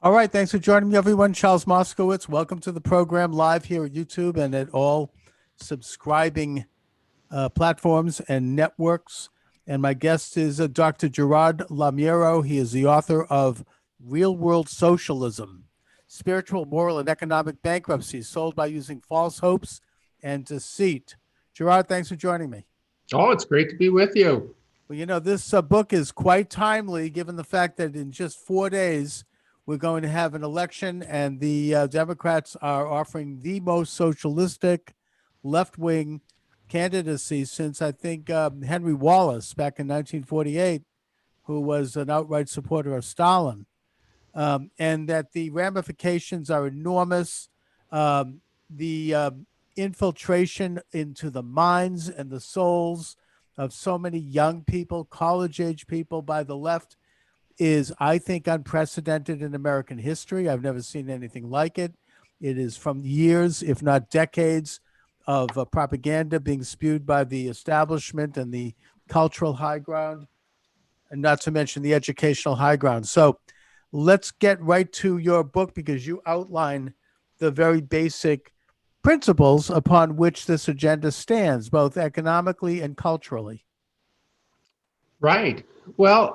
All right, thanks for joining me, everyone. Charles Moscowitz. Welcome to the program live here at YouTube and at all subscribing platforms and networks. And my guest is Dr. Gerard Lameiro. He is the author of Real World Socialism, Spiritual, Moral, and Economic Bankruptcy, Sold by Using False Hopes and Deceit. Gerard, thanks for joining me. Oh, it's great to be with you. Well, this book is quite timely given the fact that in just 4 days, we're going to have an election, and the Democrats are offering the most socialistic left wing candidacy since I think Henry Wallace back in 1948, who was an outright supporter of Stalin, and that the ramifications are enormous. The infiltration into the minds and the souls of so many young people, college age people by the left is, I think, unprecedented in American history. I've never seen anything like it. It is from years, if not decades, of propaganda being spewed by the establishment and the cultural high ground, and not to mention the educational high ground. So let's get right to your book because you outline the very basic principles upon which this agenda stands, both economically and culturally. Right. Well,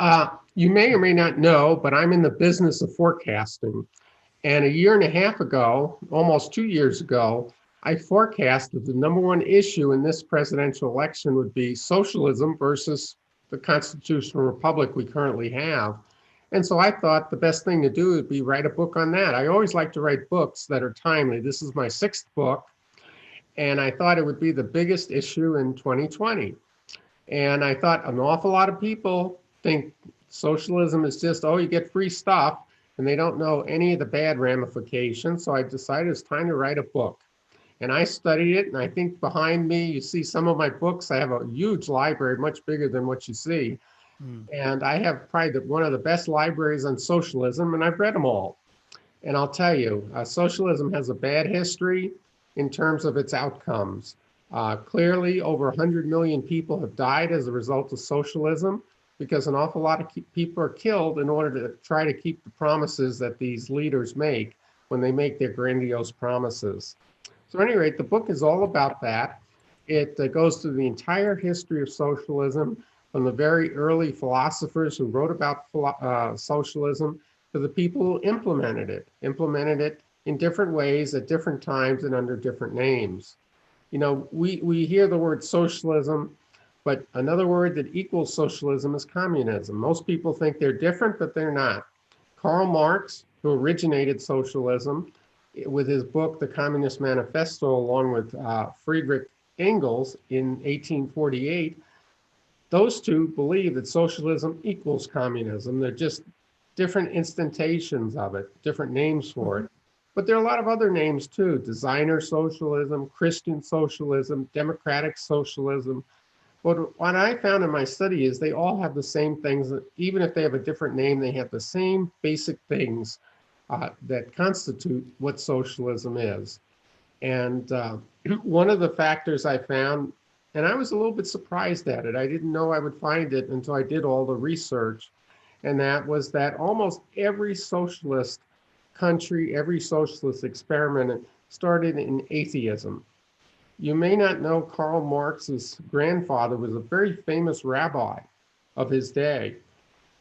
you may or may not know, but I'm in the business of forecasting. And a year and a half ago, almost 2 years ago, I forecasted the number one issue in this presidential election would be socialism versus the constitutional republic we currently have. And so I thought the best thing to do would be write a book on that. I always like to write books that are timely. This is my sixth book, and I thought it would be the biggest issue in 2020. And I thought an awful lot of people think socialism is just, oh, you get free stuff, and they don't know any of the bad ramifications. So I decided it's time to write a book. And I studied it, and I think behind me, you see some of my books. I have a huge library, much bigger than what you see. And I have probably one of the best libraries on socialism, and I've read them all. And I'll tell you, socialism has a bad history in terms of its outcomes. Clearly, over 100 million people have died as a result of socialism because an awful lot of people are killed in order to try to keep the promises that these leaders make when they make their grandiose promises. So at any rate, the book is all about that. It goes through the entire history of socialism, from the very early philosophers who wrote about socialism to the people who implemented it in different ways at different times and under different names. You know, we hear the word socialism, but another word that equals socialism is communism. Most people think they're different, but they're not. Karl Marx, who originated socialism with his book, The Communist Manifesto, along with Friedrich Engels in 1848, those two believe that socialism equals communism. They're just different instantations of it, different names for it. But there are a lot of other names too: designer socialism, Christian socialism, democratic socialism. But what I found in my study is they all have the same things. Even if they have a different name, they have the same basic things that constitute what socialism is. And one of the factors I found, and I was a little bit surprised at it, I didn't know I would find it until I did all the research, and that was that almost every socialist country, every socialist experiment started in atheism. You may not know Karl Marx's grandfather was a very famous rabbi of his day,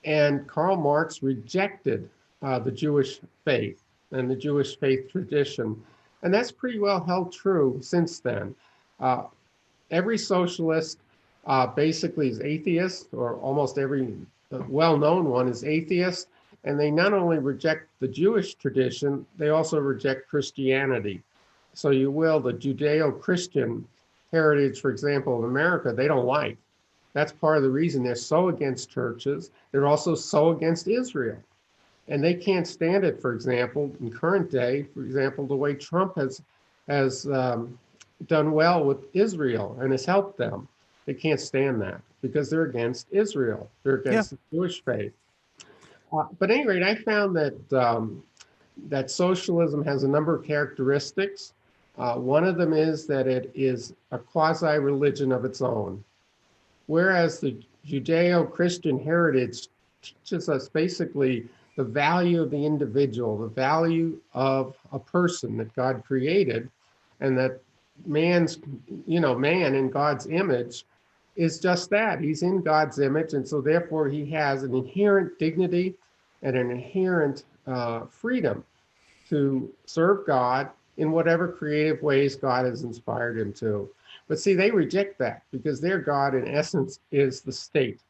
and Karl Marx rejected the Jewish faith and the Jewish faith tradition, and that's pretty well held true since then. Uh, every socialist basically is atheist, or almost every well-known one is atheist, and they not only reject the Jewish tradition, they also reject Christianity. So you will, the Judeo-Christian heritage, for example, in America, they don't like. That's part of the reason they're so against churches. They're also so against Israel. And they can't stand it, for example, in current day, for example, the way Trump has done well with Israel and has helped them. They can't stand that because they're against Israel. They're Yeah. against the Jewish faith. But at any rate, I found that socialism has a number of characteristics. One of them is that it is a quasi-religion of its own, whereas the Judeo-Christian heritage teaches us basically the value of the individual, the value of a person that God created, and that man's, man in God's image is just that. He's in God's image, and so therefore he has an inherent dignity and an inherent freedom to serve God in whatever creative ways God has inspired him to. But see, they reject that because their God, in essence, is the state.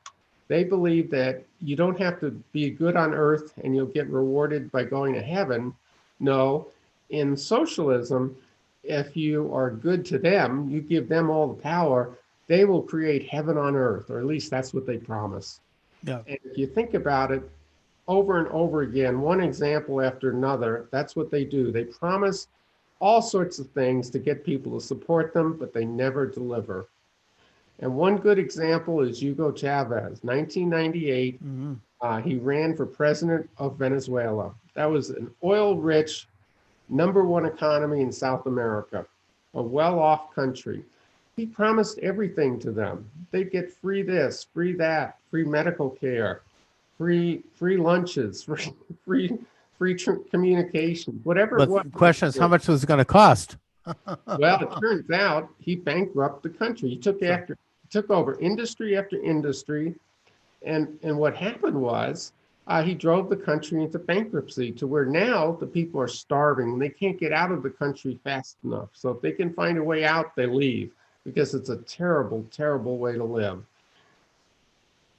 They believe that you don't have to be good on earth and you'll get rewarded by going to heaven. No, in socialism, if you are good to them, you give them all the power, they will create heaven on earth, or at least that's what they promise. Yeah. And if you think about it over and over again, one example after another, that's what they do. They promise all sorts of things to get people to support them, but they never deliver. And one good example is Hugo Chavez, 1998. He ran for president of Venezuela. That was an oil-rich, #1 economy in South America, a well-off country. He promised everything to them. They'd get free this, free that, free medical care, free lunches, free communication, whatever it was. But the question is, how much was it going to cost? Well, it turns out he bankrupted the country. He took over industry after industry, and what happened was he drove the country into bankruptcy to where now the people are starving and they can't get out of the country fast enough. So if they can find a way out, they leave because it's a terrible, terrible way to live.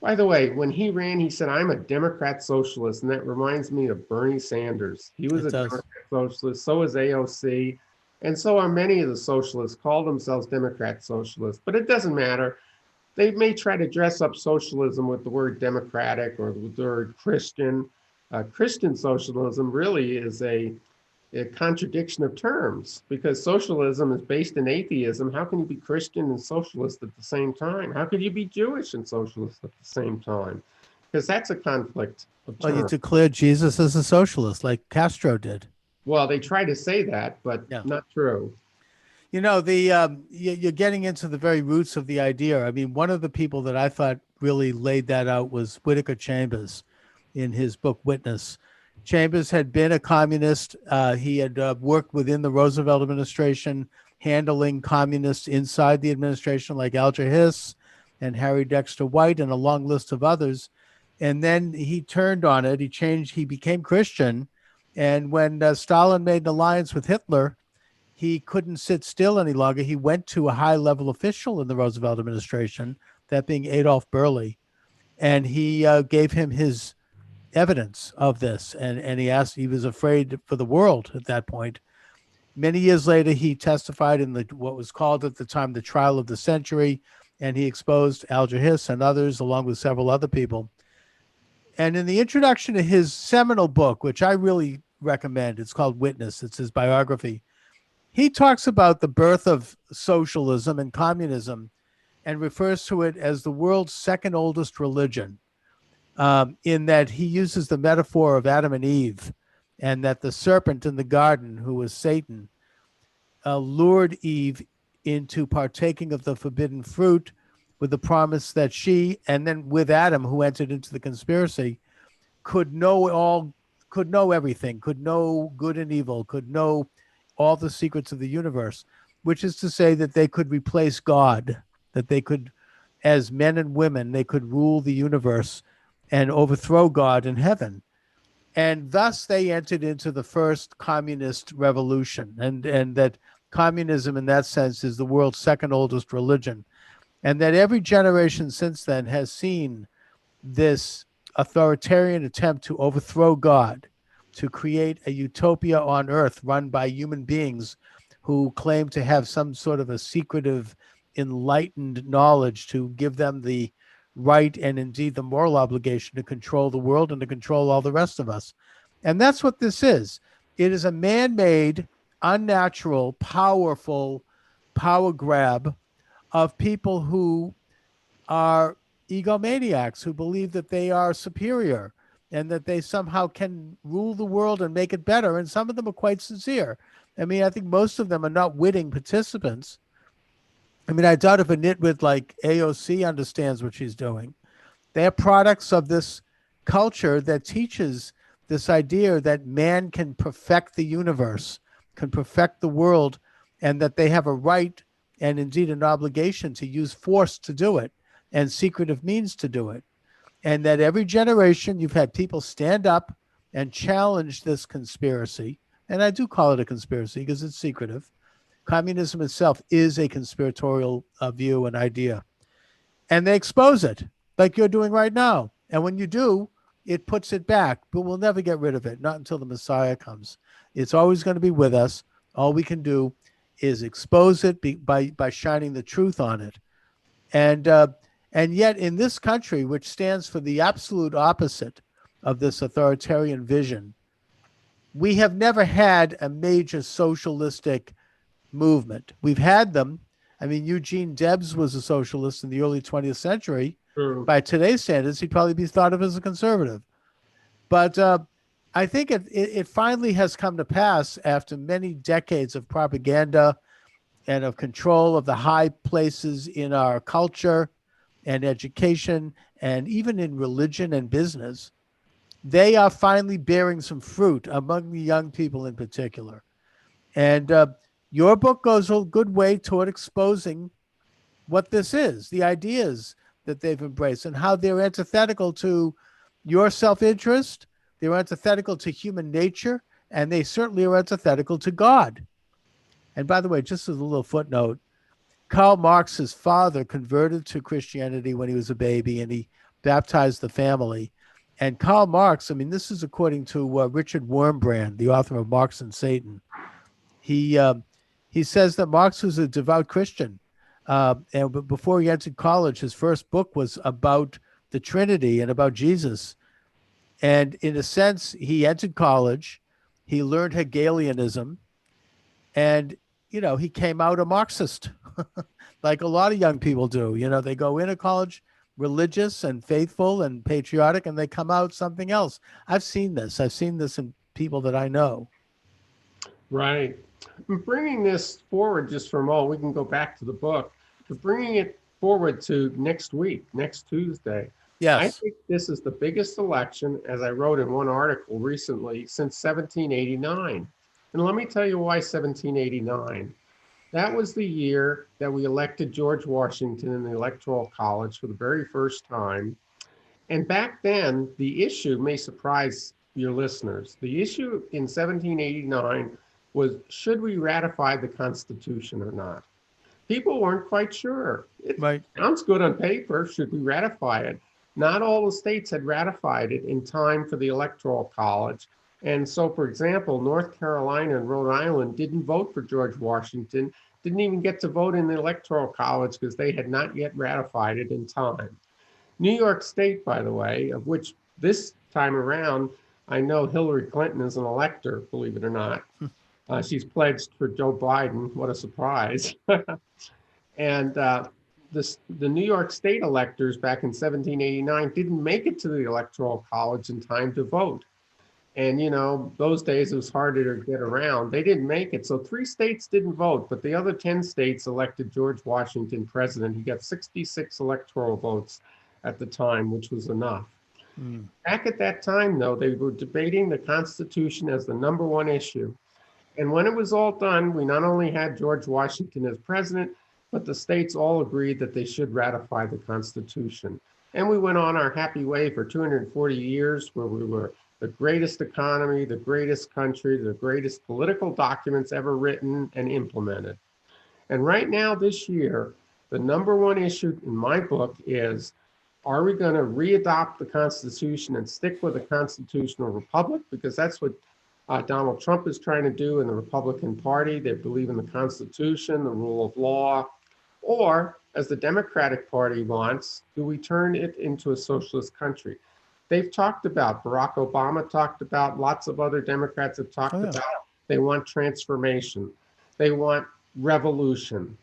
By the way, when he ran, he said, "I'm a Democrat socialist," and that reminds me of Bernie Sanders. He was a Democrat socialist, so is AOC, and so are many of the socialists, call themselves Democrat socialists, but it doesn't matter. They may try to dress up socialism with the word democratic or with the word Christian. Christian socialism really is a contradiction of terms because socialism is based in atheism. How can you be Christian and socialist at the same time? How could you be Jewish and socialist at the same time? Because that's a conflict of terms. Well, you declared Jesus as a socialist like Castro did. Well, they try to say that, but not true. You know, you're getting into the very roots of the idea. I mean, one of the people that I thought really laid that out was Whittaker Chambers in his book Witness. Chambers had been a communist. He had worked within the Roosevelt administration, handling communists inside the administration like Alger Hiss and Harry Dexter White and a long list of others. And then he turned on it. He became Christian. And when Stalin made an alliance with Hitler, he couldn't sit still any longer. He went to a high-level official in the Roosevelt administration, that being Adolf Berle, and he gave him his evidence of this. And he was afraid for the world at that point. Many years later, he testified in what was called at the time the trial of the century, and he exposed Alger Hiss and others, along with several other people. And in the introduction to his seminal book, which I really recommend, it's called Witness, it's his biography, he talks about the birth of socialism and communism and refers to it as the world's second oldest religion, in that he uses the metaphor of Adam and Eve, and that the serpent in the garden, who was Satan, lured Eve into partaking of the forbidden fruit with the promise that she, and then with Adam, who entered into the conspiracy, could know everything, could know good and evil, could know all the secrets of the universe, which is to say that they could replace God, that they could, as men and women, they could rule the universe and overthrow God in heaven. And thus they entered into the first communist revolution, and that communism in that sense is the world's second oldest religion. And that every generation since then has seen this authoritarian attempt to overthrow God, to create a utopia on earth run by human beings who claim to have some sort of a secretive, enlightened knowledge to give them the right and indeed the moral obligation to control the world and to control all the rest of us. And that's what this is. It is a man-made, unnatural, powerful power grab of people who are egomaniacs, who believe that they are superior and that they somehow can rule the world and make it better. And some of them are quite sincere. I mean, I think most of them are not witting participants. I mean, I doubt if a nitwit like AOC understands what she's doing. They are products of this culture that teaches this idea that man can perfect the universe, can perfect the world, and that they have a right and indeed an obligation to use force to do it and secretive means to do it. And that every generation you've had people stand up and challenge this conspiracy. And I do call it a conspiracy because it's secretive. Communism itself is a conspiratorial view and idea. And they expose it like you're doing right now. And when you do, it puts it back, but we'll never get rid of it, not until the Messiah comes. It's always going to be with us. All we can do is expose it by shining the truth on it. And yet in this country, which stands for the absolute opposite of this authoritarian vision, we have never had a major socialistic movement. We've had them. I mean, Eugene Debs was a socialist in the early 20th century. True. By today's standards, he'd probably be thought of as a conservative. But I think it finally has come to pass after many decades of propaganda and of control of the high places in our culture and education and even in religion and business. They are finally bearing some fruit among the young people in particular. And your book goes a good way toward exposing what this is, the ideas that they've embraced and how they're antithetical to your self-interest, they're antithetical to human nature, and they certainly are antithetical to God. And by the way, just as a little footnote, Karl Marx's father converted to Christianity when he was a baby, and he baptized the family. And Karl Marx, I mean, this is according to Richard Wurmbrand, the author of Marx and Satan. He says that Marx was a devout Christian. And before he entered college, his first book was about the Trinity and about Jesus. And in a sense, he entered college, he learned Hegelianism, and, you know, he came out a Marxist, like a lot of young people do. You know, they go into college religious and faithful and patriotic, and they come out something else. I've seen this in people that I know. Right. I'm bringing this forward just for a moment. We can go back to the book. We're bringing it forward to next week, next Tuesday. Yes. I think this is the biggest election, as I wrote in one article recently, since 1789. And let me tell you why 1789. That was the year that we elected George Washington in the Electoral College for the very first time. And back then, the issue may surprise your listeners. The issue in 1789 was, should we ratify the Constitution or not? People weren't quite sure. It sounds good on paper. Should we ratify it? Not all the states had ratified it in time for the Electoral College. And so, for example, North Carolina and Rhode Island didn't vote for George Washington, didn't even get to vote in the Electoral College because they had not yet ratified it in time. New York State, by the way, of which this time around, I know Hillary Clinton is an elector, believe it or not. She's pledged for Joe Biden. What a surprise. And the New York State electors back in 1789 didn't make it to the Electoral College in time to vote. And, you know, those days it was harder to get around. They didn't make it. So 3 states didn't vote, but the other 10 states elected George Washington president. He got 66 electoral votes at the time, which was enough. Back at that time, though, they were debating the Constitution as the number one issue. And when it was all done, we not only had George Washington as president, but the states all agreed that they should ratify the Constitution. And we went on our happy way for 240 years, where we were the greatest economy, the greatest country, the greatest political documents ever written and implemented. And right now, this year, the number one issue in my book is, are we going to readopt the Constitution and stick with a constitutional republic? Because that's what Donald Trump is trying to do in the Republican Party. They believe in the Constitution, the rule of law. Or, as the Democratic Party wants, do we turn it into a socialist country? They've talked about, Barack Obama talked about, lots of other Democrats have talked about, they want transformation. They want revolution.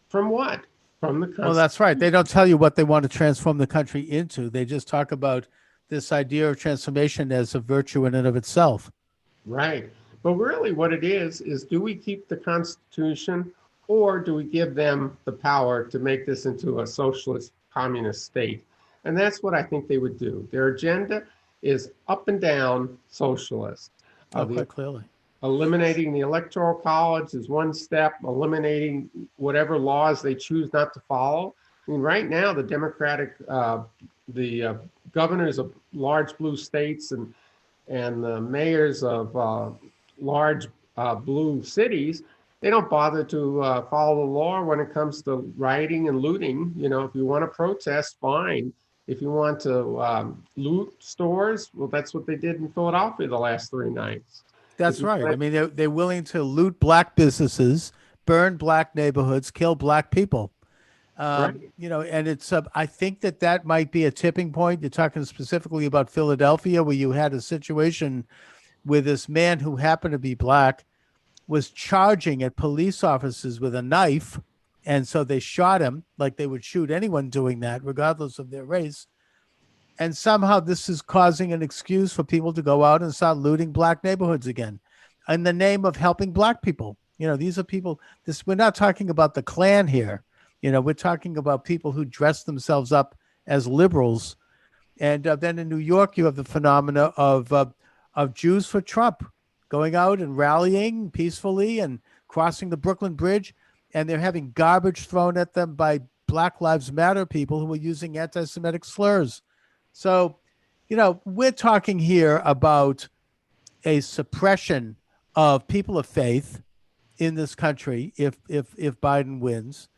From what? From the Constitution. Well, that's right. They don't tell you what they want to transform the country into. They just talk about this idea of transformation as a virtue in and of itself. Right. But really what it is do we keep the Constitution, or do we give them the power to make this into a socialist communist state? And that's what I think they would do. Their agenda is up and down socialist. Oh, The quite clearly. eliminating the electoral college is one step, eliminating whatever laws they choose not to follow. I mean, right now, the governors of large blue states and the mayors of large blue cities, they don't bother to follow the law when it comes to rioting and looting. You know, if you want to protest, fine. If you want to loot stores, well, that's what they did in Philadelphia the last 3 nights. That's right. I mean, they're willing to loot black businesses, burn black neighborhoods, kill black people. Right. You know, and it's I think that might be a tipping point. You're talking specifically about Philadelphia, where you had a situation where this man who happened to be black was charging at police officers with a knife, and so they shot him like they would shoot anyone doing that, regardless of their race. And somehow this is causing an excuse for people to go out and start looting black neighborhoods again in the name of helping black people. You know, these are people, we're not talking about the Klan here. You know, we're talking about people who dress themselves up as liberals. And then in New York, you have the phenomena of Jews for Trump going out and rallying peacefully and crossing the Brooklyn Bridge. And they're having garbage thrown at them by Black Lives Matter people who are using anti-Semitic slurs. So, you know, we're talking here about a suppression of people of faith in this country if Biden wins.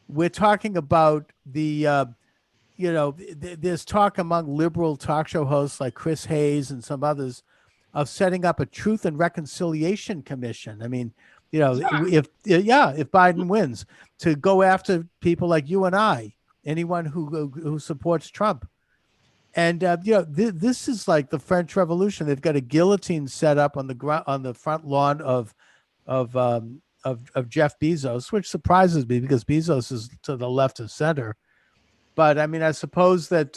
We're talking about there's talk among liberal talk show hosts like Chris Hayes and some others of setting up a Truth and Reconciliation Commission. I mean, you know, if Biden wins, to go after people like you and I, anyone who supports Trump. And this is like the French Revolution. They've got a guillotine set up on the front lawn of Jeff Bezos, which surprises me because Bezos is to the left of center. But I mean, I suppose that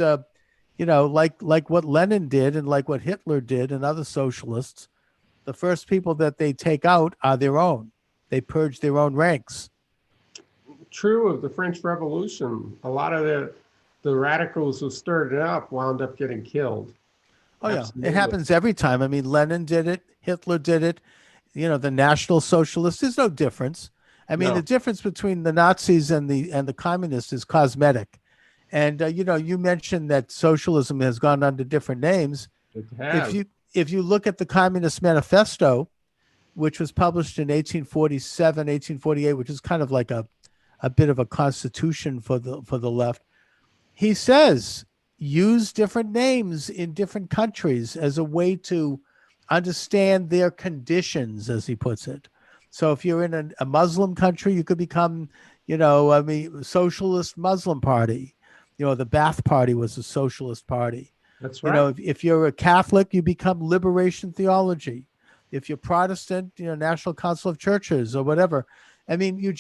like what Lenin did and like what Hitler did and other socialists, the first people that they take out are their own. They purge their own ranks. True of the French Revolution. A lot of the radicals who stirred it up wound up getting killed. Oh, absolutely. Yeah. It happens every time. I mean, Lenin did it. Hitler did it. You know, the National Socialists, there's no difference. I mean, The difference between the Nazis and the communists is cosmetic. And, you mentioned that socialism has gone under different names. It has. If you look at the Communist Manifesto, which was published in 1847, 1848, which is kind of like a bit of a constitution for the left, he says use different names in different countries as a way to understand their conditions, as he puts it. So if you're in a Muslim country, you could become, Socialist Muslim Party. You know, the Ba'ath Party was a socialist party. That's right. You know, if you're a Catholic, you become Liberation Theology. If you're Protestant, National Council of Churches or whatever. I mean, you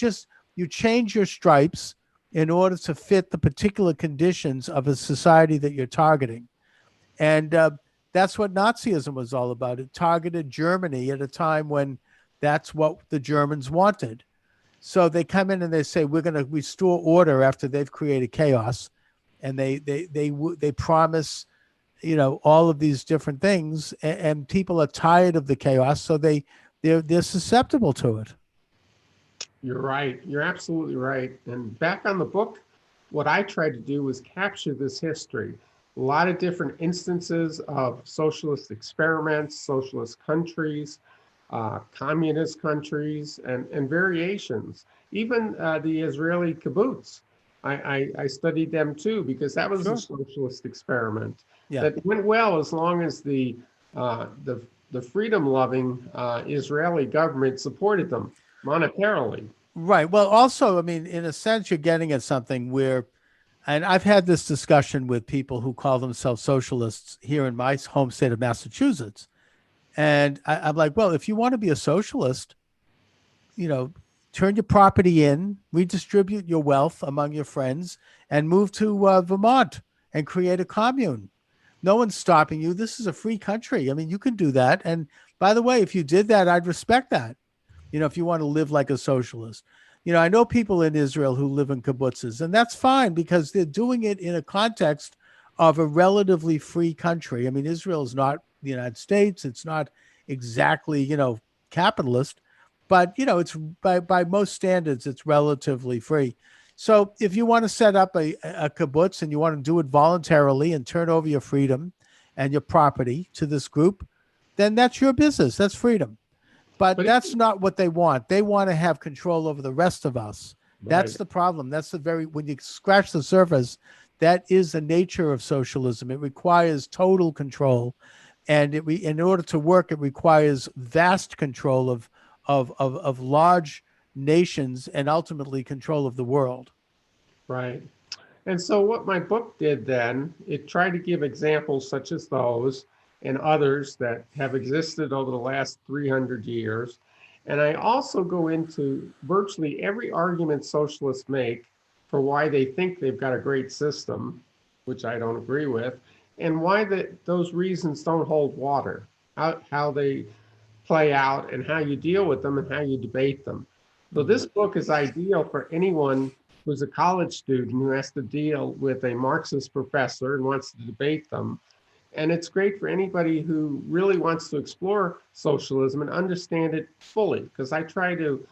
change your stripes in order to fit the particular conditions of a society that you're targeting. And that's what Nazism was all about. It targeted Germany at a time when that's what the Germans wanted. So they come in and they say, we're going to restore order after they've created chaos. And they promise, all of these different things, and people are tired of the chaos. So they're susceptible to it. You're right. You're absolutely right. And back on the book, what I tried to do was capture this history. A lot of different instances of socialist experiments, socialist countries, communist countries, and variations. Even the Israeli kibbutz. I studied them too, because that was a socialist experiment that went well as long as the freedom-loving Israeli government supported them monetarily. Right. Well, also, I mean, in a sense, you're getting at something where, and I've had this discussion with people who call themselves socialists here in my home state of Massachusetts. And I'm like, well, if you want to be a socialist, turn your property in, redistribute your wealth among your friends, and move to Vermont and create a commune. No one's stopping you. This is a free country. I mean, you can do that. And by the way, if you did that, I'd respect that. If you want to live like a socialist. I know people in Israel who live in kibbutzes, and that's fine because they're doing it in a context of a relatively free country. I mean, Israel is not the United States. It's not exactly, capitalist, but, it's by most standards, it's relatively free. So if you want to set up a kibbutz and you want to do it voluntarily and turn over your freedom and your property to this group, then that's your business. That's freedom. But But that's not what they want. They want to have control over the rest of us. That's right, the problem. When you scratch the surface, that is the nature of socialism. It requires total control. And in order to work, it requires vast control of large nations and ultimately control of the world. right. And so what my book did then, it tried to give examples such as those and others that have existed over the last 300 years. And I also go into virtually every argument socialists make for why they think they've got a great system, which I don't agree with, and why those reasons don't hold water, how they play out and how you deal with them and how you debate them. So this book is ideal for anyone who's a college student who has to deal with a Marxist professor and wants to debate them. And it's great for anybody who really wants to explore socialism and understand it fully, because I try to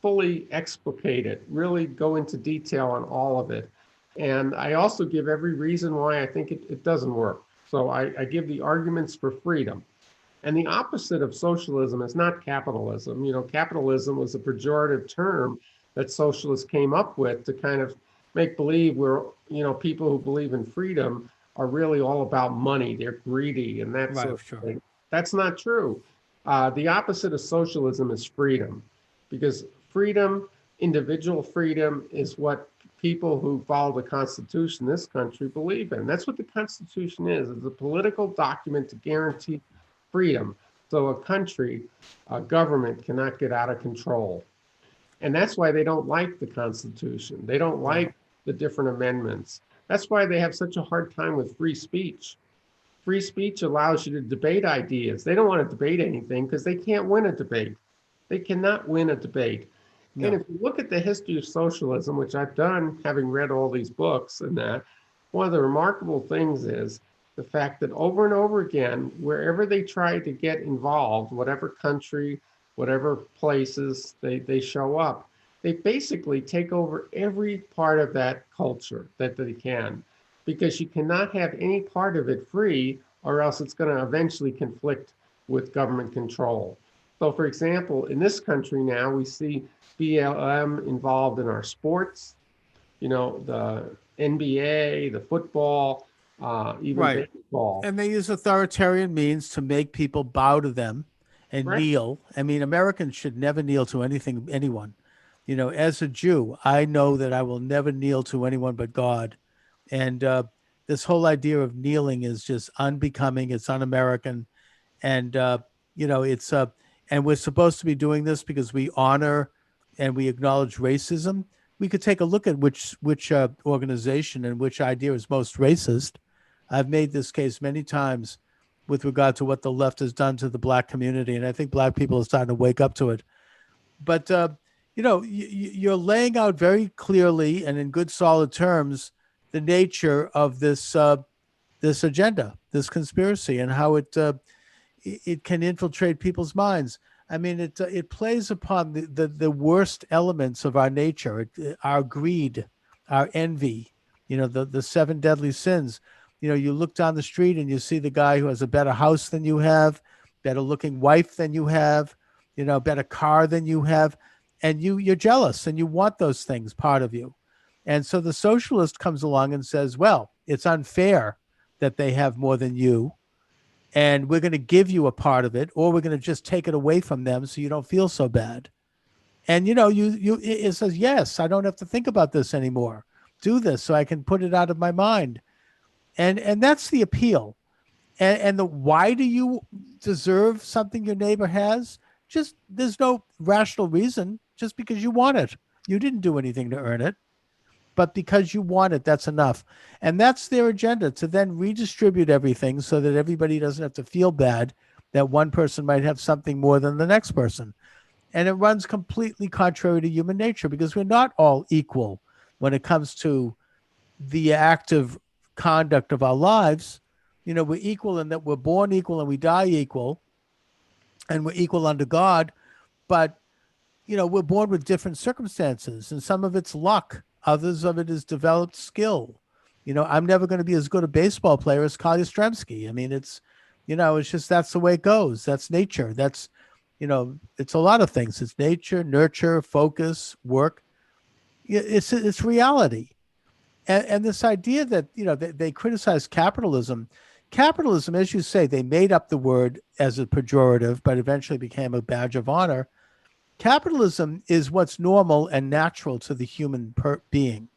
fully explicate it, really go into detail on all of it. And I also give every reason why I think it doesn't work. So I give the arguments for freedom. And the opposite of socialism is not capitalism. Capitalism was a pejorative term that socialists came up with to kind of make believe people who believe in freedom are really all about money. They're greedy and that sort of thing. That's not true. The opposite of socialism is freedom, because freedom, individual freedom, is what people who follow the Constitution in this country believe in. That's what the Constitution is. It's a political document to guarantee freedom. So a government cannot get out of control. And that's why they don't like the Constitution. They don't like the different amendments. That's why they have such a hard time with free speech. Free speech allows you to debate ideas. They don't want to debate anything because they can't win a debate. They cannot win a debate. No. And if you look at the history of socialism, which I've done having read all these books and that, one of the remarkable things is the fact that over and over again, wherever they try to get involved, whatever country, whatever places they show up, they basically take over every part of that culture that they can, because you cannot have any part of it free, or else it's going to eventually conflict with government control. So for example, in this country now, we see BLM involved in our sports, the NBA, the football, even baseball. And they use authoritarian means to make people bow to them and kneel. I mean, Americans should never kneel to anyone. As a Jew, I know that I will never kneel to anyone but God. And this whole idea of kneeling is just unbecoming. It's un-American. And, and we're supposed to be doing this because we honor and we acknowledge racism. We could take a look at which organization and which idea is most racist. I've made this case many times with regard to what the left has done to the Black community, and I think Black people are starting to wake up to it. But you're laying out very clearly and in good, solid terms the nature of this agenda, this conspiracy, and how it can infiltrate people's minds. I mean, it plays upon the worst elements of our nature, our greed, our envy. The seven deadly sins. You look down the street and you see the guy who has a better house than you have, better looking wife than you have, better car than you have. And you're jealous and you want those things part of you. And so the socialist comes along and says, well, it's unfair that they have more than you. And we're going to give you a part of it, or we're going to just take it away from them so you don't feel so bad. And, it says, yes, I don't have to think about this anymore. Do this so I can put it out of my mind. And that's the appeal. And why do you deserve something your neighbor has? Just there's no rational reason, just because you want it. You didn't do anything to earn it, but because you want it, that's enough. And that's their agenda, to then redistribute everything so that everybody doesn't have to feel bad that one person might have something more than the next person. And it runs completely contrary to human nature, because we're not all equal when it comes to the act of conduct of our lives, we're equal in that we're born equal and we die equal, and we're equal under God. But, we're born with different circumstances, and some of it's luck. Others of it is developed skill. I'm never going to be as good a baseball player as Carl Yastrzemski. I mean, it's just, that's the way it goes. That's nature. That's, it's a lot of things. It's nature, nurture, focus, work. It's reality. And this idea that, they criticize capitalism. Capitalism, as you say, they made up the word as a pejorative, but eventually became a badge of honor. Capitalism is what's normal and natural to the human being.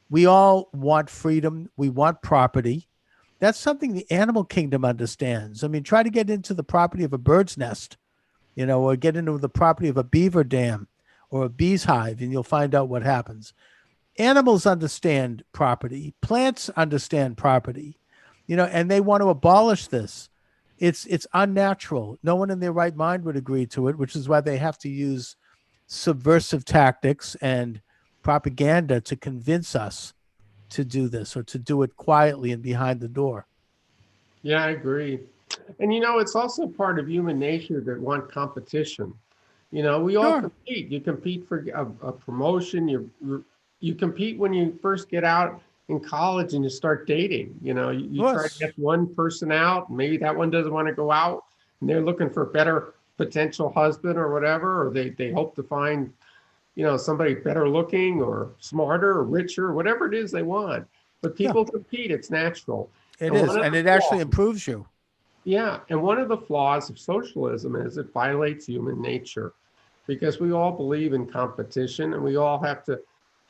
We all want freedom. We want property. That's something the animal kingdom understands. I mean, try to get into the property of a bird's nest, or get into the property of a beaver dam or a bee's hive, and you'll find out what happens. Animals understand property. Plants understand property, and they want to abolish this. It's unnatural. No one in their right mind would agree to it, which is why they have to use subversive tactics and propaganda to convince us to do this, or to do it quietly and behind the door. Yeah, I agree. And it's also part of human nature that want competition. We all compete. You compete for a promotion. You compete when you first get out in college and you start dating. You try to get one person out, and maybe that one doesn't want to go out, and they're looking for a better potential husband or whatever, or they hope to find somebody better looking or smarter or richer, whatever it is they want. But people compete. It's natural. It is, and it actually improves you. Yeah, and one of the flaws of socialism is it violates human nature, because we all believe in competition, and we all have to,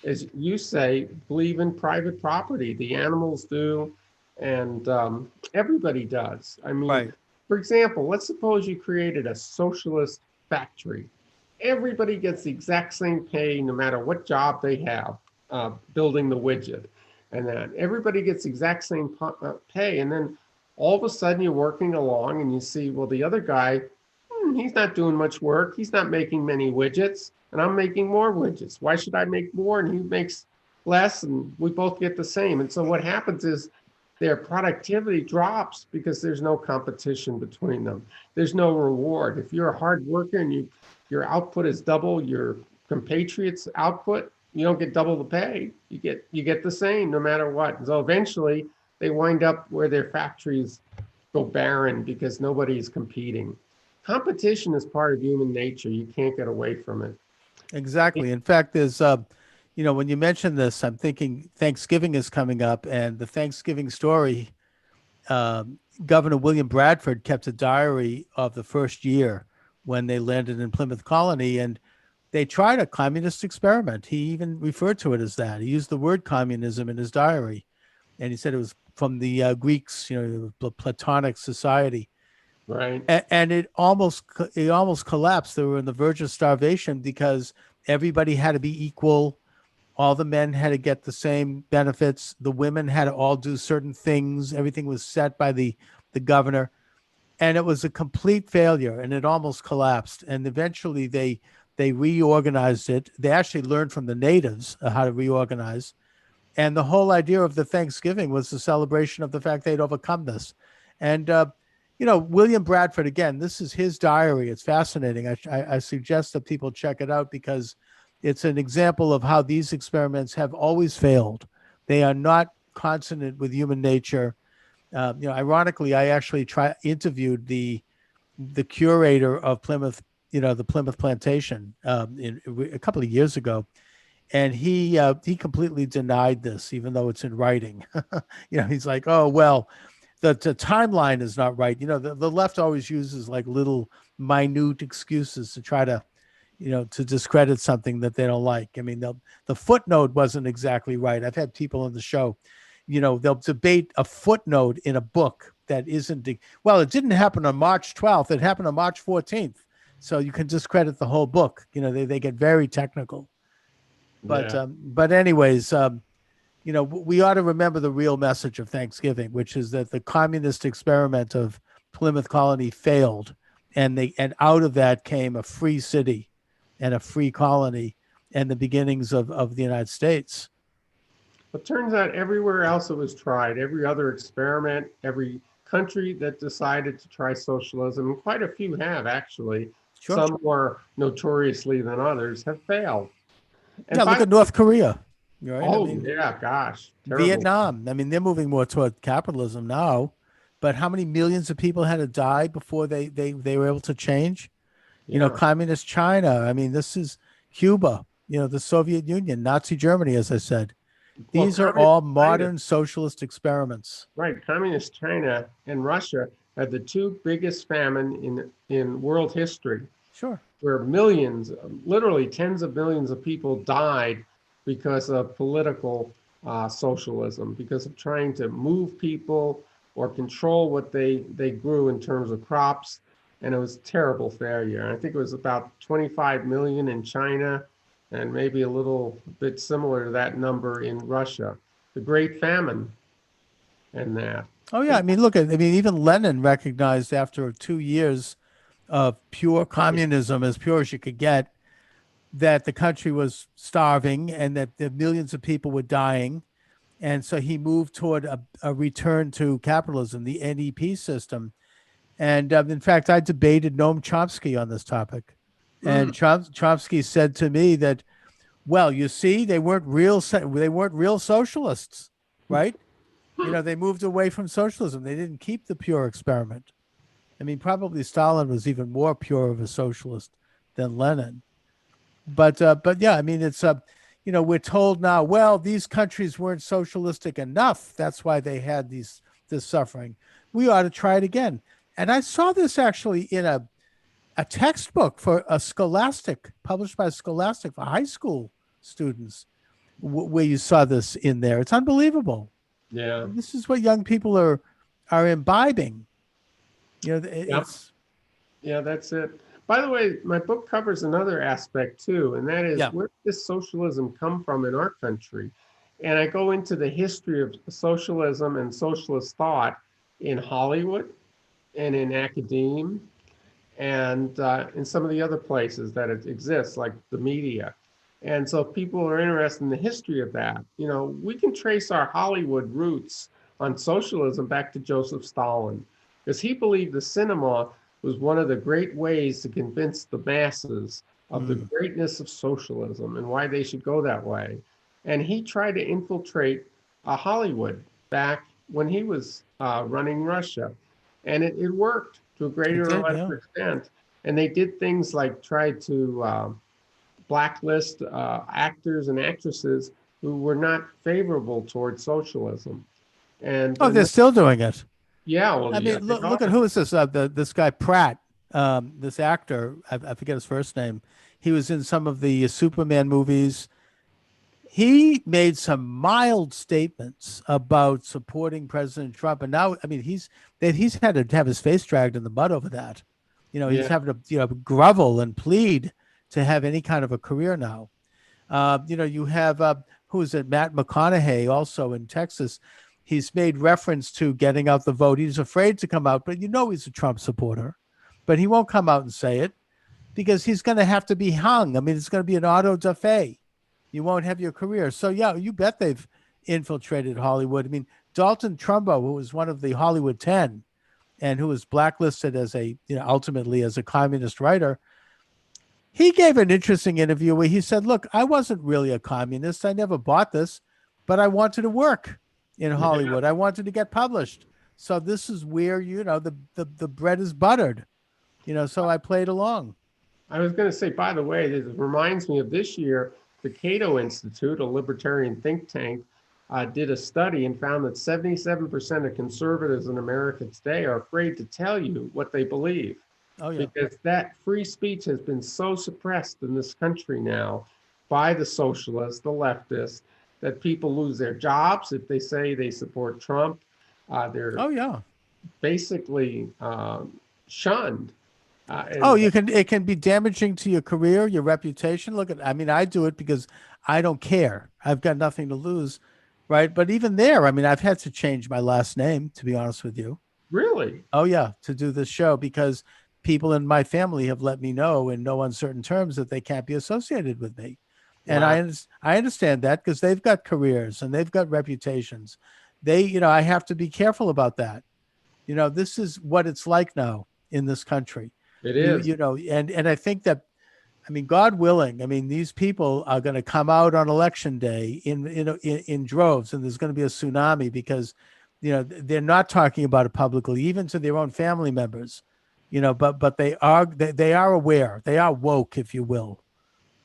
as you say, believe in private property. The animals do, and everybody does. I mean, right. For example, let's suppose you created a socialist factory. Everybody gets the exact same pay no matter what job they have, building the widget. And then everybody gets the exact same pay. And then all of a sudden you're working along and you see, well, the other guy, he's not doing much work. He's not making many widgets, and I'm making more widgets. Why should I make more and he makes less, and we both get the same? And so what happens is their productivity drops because there's no competition between them. There's no reward. If you're a hard worker and your output is double your compatriots' output, you don't get double the pay. You get the same no matter what. So eventually they wind up where their factories go barren because nobody's competing. Competition is part of human nature. You can't get away from it. Exactly. In fact, there's, when you mention this, I'm thinking Thanksgiving is coming up, and the Thanksgiving story, Governor William Bradford kept a diary of the first year when they landed in Plymouth Colony, and they tried a communist experiment. He even referred to it as that. He used the word communism in his diary, and he said it was from the Greeks, the Platonic society. Right. And it almost collapsed. They were on the verge of starvation because everybody had to be equal. All the men had to get the same benefits. The women had to all do certain things. Everything was set by the governor. And it was a complete failure, and it almost collapsed. And eventually they reorganized it. They actually learned from the natives how to reorganize. And the whole idea of the Thanksgiving was the celebration of the fact they'd overcome this. And, William Bradford, again, this is his diary. It's fascinating. I suggest that people check it out because it's an example of how these experiments have always failed. They are not consonant with human nature. Ironically, I actually interviewed the curator of Plymouth, the Plymouth plantation a couple of years ago. And he completely denied this, even though it's in writing. He's like, oh, well, the timeline is not right. The left always uses like little minute excuses to try to, to discredit something that they don't like. I mean, the footnote wasn't exactly right. I've had people on the show, they'll debate a footnote in a book that isn't, well, it didn't happen on March 12th. It happened on March 14th. So you can discredit the whole book. They get very technical. But anyways, we ought to remember the real message of Thanksgiving, which is that the communist experiment of Plymouth Colony failed, and out of that came a free city and a free colony and the beginnings of the United States. It turns out everywhere else it was tried, every other experiment, every country that decided to try socialism, and quite a few have actually, Sure. some more notoriously than others, have failed. And Yeah, look at North Korea. Right? I oh mean, yeah, gosh, terrible. Vietnam. I mean, they're moving more toward capitalism now, but how many millions of people had to die before they were able to change? Yeah. Communist China. I mean, this is Cuba, the Soviet Union, Nazi Germany, as I said. Well, These are communist all China, modern socialist experiments. right? Communist China and Russia had the two biggest famine in world history, Sure. where millions, literally tens of millions of people died because of political socialism, because of trying to move people or control what they grew in terms of crops. And it was terrible failure. I think it was about 25 million in China and maybe a little bit similar to that number in Russia. The Great Famine and that. Oh, yeah. I mean, even Lenin recognized after 2 years of pure communism, as pure as you could get, that the country was starving and that the millions of people were dying. And so he moved toward a return to capitalism, the NEP system. And in fact, I debated Noam Chomsky on this topic. And Chomsky said to me that, well, you see, they weren't real socialists, right? They moved away from socialism. They didn't keep the pure experiment. I mean, probably Stalin was even more pure of a socialist than Lenin. But yeah, I mean, it's we're told now, well, these countries weren't socialistic enough. That's why they had this suffering. We ought to try it again. And I saw this actually in a textbook for a Scholastic, published by Scholastic for high school students, where you saw this in there. It's unbelievable. Yeah. This is what young people are imbibing. It's Yeah, that's it. By the way, my book covers another aspect too, and that is where did this socialism come from in our country? And I go into the history of socialism and socialist thought in Hollywood and in academia and in some of the other places that it exists, like the media. And so if people are interested in the history of that, we can trace our Hollywood roots on socialism back to Joseph Stalin, because he believed the cinema was one of the great ways to convince the masses of the greatness of socialism and why they should go that way. And he tried to infiltrate Hollywood back when he was running Russia. And it worked to a greater or lesser extent. And they did things like try to blacklist actors and actresses who were not favorable towards socialism. And they're still doing it. Yeah, well, I mean, look at who is this? This guy Pratt, this actor. I forget his first name. He was in some of the Superman movies. He made some mild statements about supporting President Trump, and now, I mean, he's had to have his face dragged in the mud over that. He's having to grovel and plead to have any kind of a career now. You have who is it? Matt McConaughey, also in Texas. He's made reference to getting out the vote. He's afraid to come out, but he's a Trump supporter. But he won't come out and say it because he's going to have to be hung. I mean, it's going to be an auto da fe. You won't have your career. So, yeah, you bet they've infiltrated Hollywood. I mean, Dalton Trumbo, who was one of the Hollywood 10 and who was blacklisted as ultimately as a communist writer, he gave an interesting interview where he said, look, I wasn't really a communist. I never bought this, but I wanted to work in Hollywood. I wanted to get published. So this is where, the bread is buttered, so I played along. I was going to say, by the way, it reminds me of this year, the Cato Institute, a libertarian think tank, did a study and found that 77% of conservatives in America today are afraid to tell you what they believe. Oh, yeah. Because that free speech has been so suppressed in this country now by the socialists, the leftists, that people lose their jobs if they say they support Trump. They're basically shunned. It can be damaging to your career, your reputation. I do it because I don't care. I've got nothing to lose, right? But even there, I've had to change my last name, to be honest with you. Really? Oh, yeah, to do this show, because people in my family have let me know in no uncertain terms that they can't be associated with me. And Wow. I understand that because they've got careers and they've got reputations. I have to be careful about that. This is what it's like now in this country. It is. And I think that, I mean, God willing, I mean, these people are going to come out on election day in droves, and there's going to be a tsunami because, they're not talking about it publicly, even to their own family members, but they are aware, they are woke, if you will,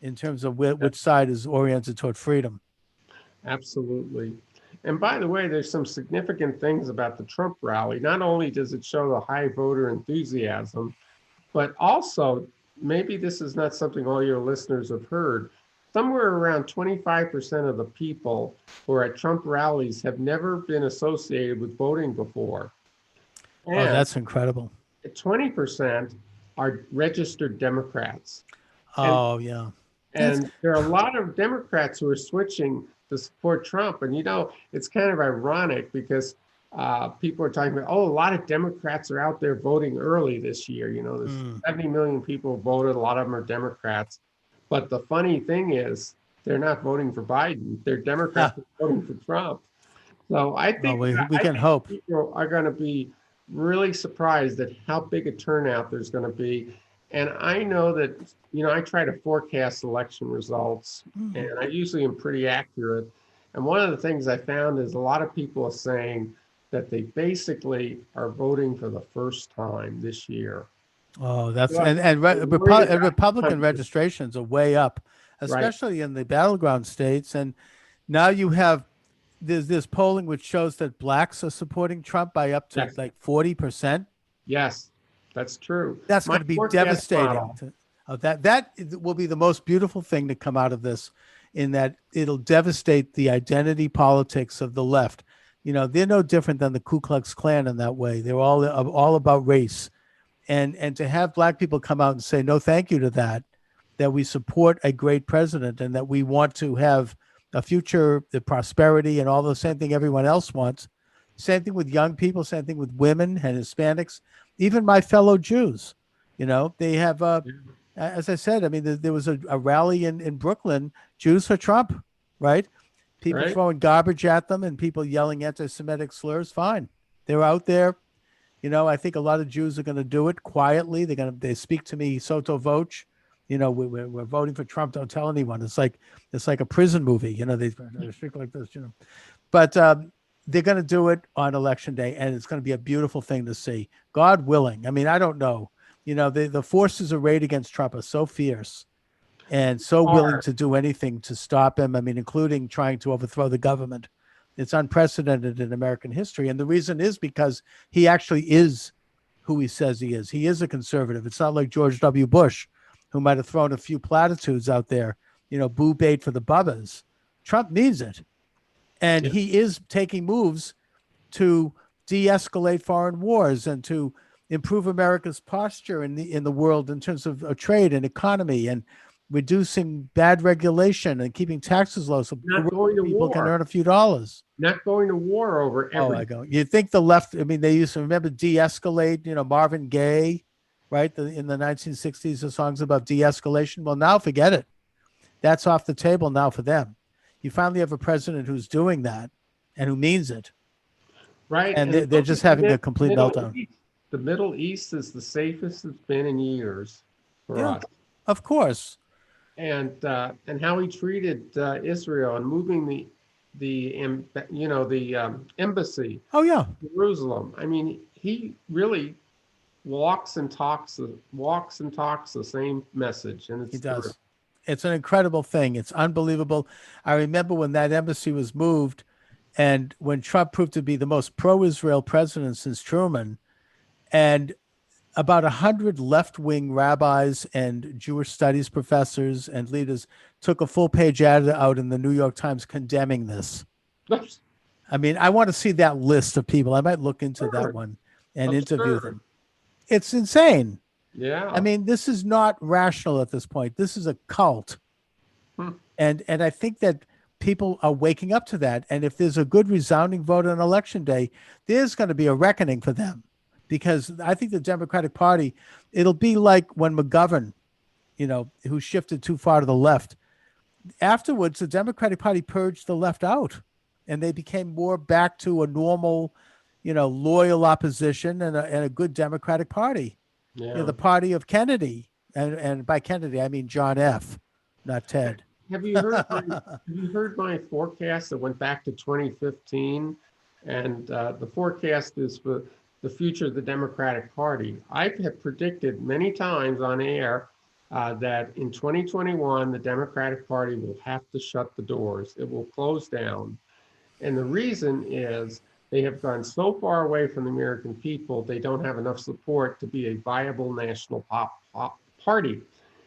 in terms of which side is oriented toward freedom. Absolutely. And by the way, there's some significant things about the Trump rally. Not only does it show the high voter enthusiasm, but also, maybe this is not something all your listeners have heard, somewhere around 25% of the people who are at Trump rallies have never been associated with voting before. And oh, that's incredible. 20% are registered Democrats. Oh, yeah. And there are a lot of Democrats who are switching to support Trump. And, it's kind of ironic because people are talking about, a lot of Democrats are out there voting early this year. There's 70 million people voted. A lot of them are Democrats. But the funny thing is, they're not voting for Biden. They're Democrats voting for Trump. So I think we can hope people are going to be really surprised at how big a turnout there's going to be. And I know that, I try to forecast election results, and I usually am pretty accurate. And one of the things I found is a lot of people are saying that they basically are voting for the first time this year. Oh, that's and Republican registrations are way up, especially in the battleground states. And now there's polling which shows that blacks are supporting Trump by up to like 40%. Yes, that's true. That's going to be devastating. That will be the most beautiful thing to come out of this, in that it'll devastate the identity politics of the left. They're no different than the Ku Klux Klan in that way. They're all about race. And to have black people come out and say, no, thank you to that we support a great president and that we want to have a future, the prosperity and all the same thing everyone else wants. Same thing with young people, same thing with women and Hispanics, even my fellow Jews. They have, as I said, I mean, there was a rally in Brooklyn, Jews for Trump, right? People throwing garbage at them and people yelling anti-Semitic slurs. Fine. They're out there. I think a lot of Jews are going to do it quietly. They speak to me sotto voce. We're voting for Trump. Don't tell anyone. It's like a prison movie. They speak like this. But they're going to do it on election day, and it's going to be a beautiful thing to see. God willing. I mean, I don't know. The forces arrayed against Trump are so fierce and so willing to do anything to stop him. I mean, including trying to overthrow the government. It's unprecedented in American history. And the reason is because he actually is who he says he is. He is a conservative. It's not like George W. Bush, who might have thrown a few platitudes out there, boo bait for the bubbas. Trump means it. And he is taking moves to de-escalate foreign wars and to improve America's posture in the world in terms of trade and economy and reducing bad regulation and keeping taxes low so people can earn a few dollars. Not going to war over everything. Oh, I go. You think the left, I mean, they used to remember de-escalate, Marvin Gaye, right? In the 1960s, the songs about de-escalation. Well, now forget it. That's off the table now for them. You finally have a president who's doing that and who means it. Right. And they're just having a complete meltdown. The Middle East is the safest it's been in years for us. Of course. And how he treated Israel and moving the embassy. Oh yeah, to Jerusalem. I mean, he really walks and talks the same message, and he does. It's an incredible thing. It's unbelievable. I remember when that embassy was moved, and when Trump proved to be the most pro-Israel president since Truman, and about 100 left-wing rabbis and Jewish studies professors and leaders took a full-page ad out in the New York Times condemning this. I mean, I want to see that list of people. I might look into that one and interview them. It's insane. Yeah. I mean, this is not rational at this point. This is a cult. And I think that people are waking up to that. And if there's a good resounding vote on election day, there's going to be a reckoning for them. Because I think the Democratic Party, it'll be like when McGovern, who shifted too far to the left, afterwards, the Democratic Party purged the left out, and they became more back to a normal, loyal opposition and a good Democratic Party. Yeah. The party of Kennedy, and by Kennedy I mean John F., not Ted. Have you heard my forecast that went back to 2015? And the forecast is for the future of the Democratic Party. I have predicted many times on air that in 2021, the Democratic Party will have to shut the doors. It will close down. And the reason is they have gone so far away from the American people, they don't have enough support to be a viable national party.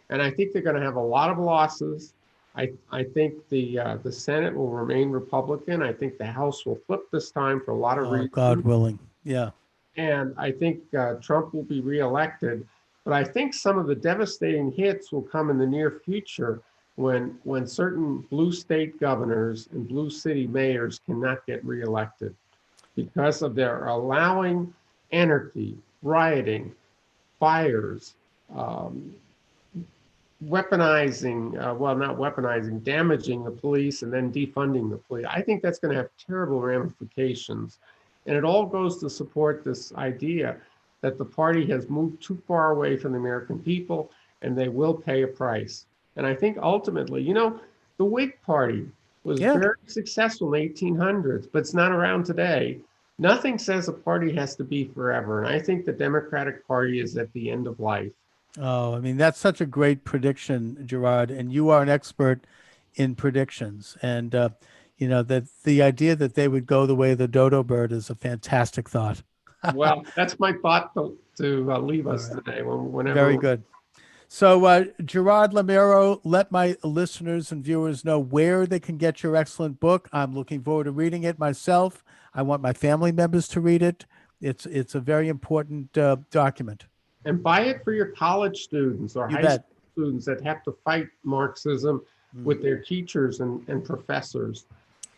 And I think they're going to have a lot of losses. I think the Senate will remain Republican. I think the House will flip this time for a lot of reasons. God willing. Yeah. And I think Trump will be reelected. But I think some of the devastating hits will come in the near future when certain blue state governors and blue city mayors cannot get reelected because of their allowing anarchy, rioting, fires, weaponizing, not weaponizing, damaging the police and then defunding the police. I think that's going to have terrible ramifications. And it all goes to support this idea that the party has moved too far away from the American people and they will pay a price. And I think ultimately, the Whig Party was very successful in the 1800s, but it's not around today. Nothing says a party has to be forever. And I think the Democratic Party is at the end of life. Oh, I mean, that's such a great prediction, Gerard, and you are an expert in predictions. And, that the idea that they would go the way of the dodo bird is a fantastic thought. Well, that's my thought to leave us today. Whenever. Very good. So, Gerard Lameiro, let my listeners and viewers know where they can get your excellent book. I'm looking forward to reading it myself. I want my family members to read it. It's a very important document. And buy it for your college students or high school students that have to fight Marxism with their teachers and professors.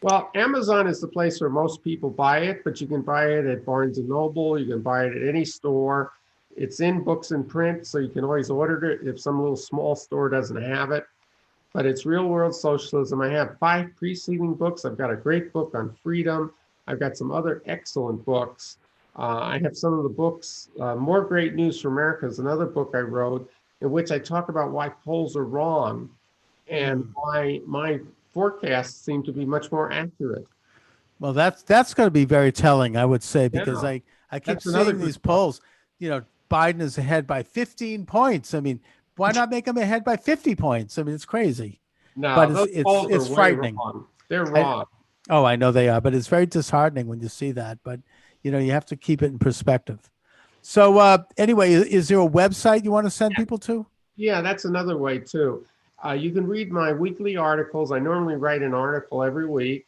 Well, Amazon is the place where most people buy it, but you can buy it at Barnes & Noble. You can buy it at any store. It's in books and print, so you can always order it if some little small store doesn't have it. But it's Real World Socialism. I have 5 preceding books. I've got a great book on freedom. I've got some other excellent books. I have some of the books, More Great News for America is another book I wrote in which I talk about why polls are wrong and why my forecasts seem to be much more accurate. Well, that's going to be very telling, I would say, because I keep seeing these polls. Biden is ahead by 15 points. I mean, why not make him ahead by 50 points? I mean, it's crazy. No, but it's frightening. Wrong. They're wrong. I know they are, but it's very disheartening when you see that. But you have to keep it in perspective. So anyway, is there a website you want to send people to? Yeah, that's another way too. You can read my weekly articles. I normally write an article every week,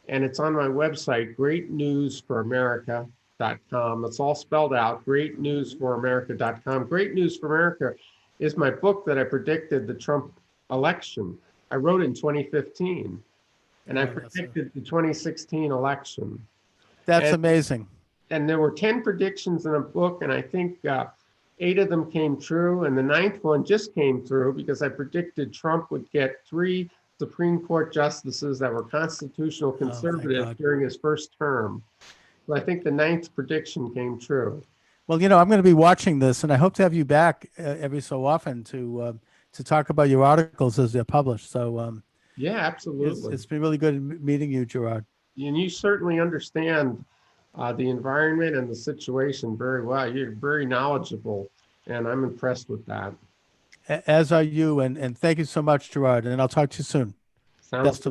and it's on my website, greatnewsforamerica.com. It's all spelled out, greatnewsforamerica.com. Great News for America is my book that I predicted the Trump election. I wrote in 2015, and I predicted the 2016 election. That's amazing. And there were 10 predictions in a book, and I think 8 of them came true, and the 9th one just came through because I predicted Trump would get 3 Supreme Court justices that were constitutional conservative during his first term. So I think the 9th prediction came true. Well, I'm going to be watching this, and I hope to have you back every so often to talk about your articles as they're published. So yeah, absolutely. It's been really good meeting you, Gerard. And you certainly understand the environment and the situation very well. You're very knowledgeable, and I'm impressed with that. As are you, and thank you so much, Gerard, and I'll talk to you soon. Sounds good.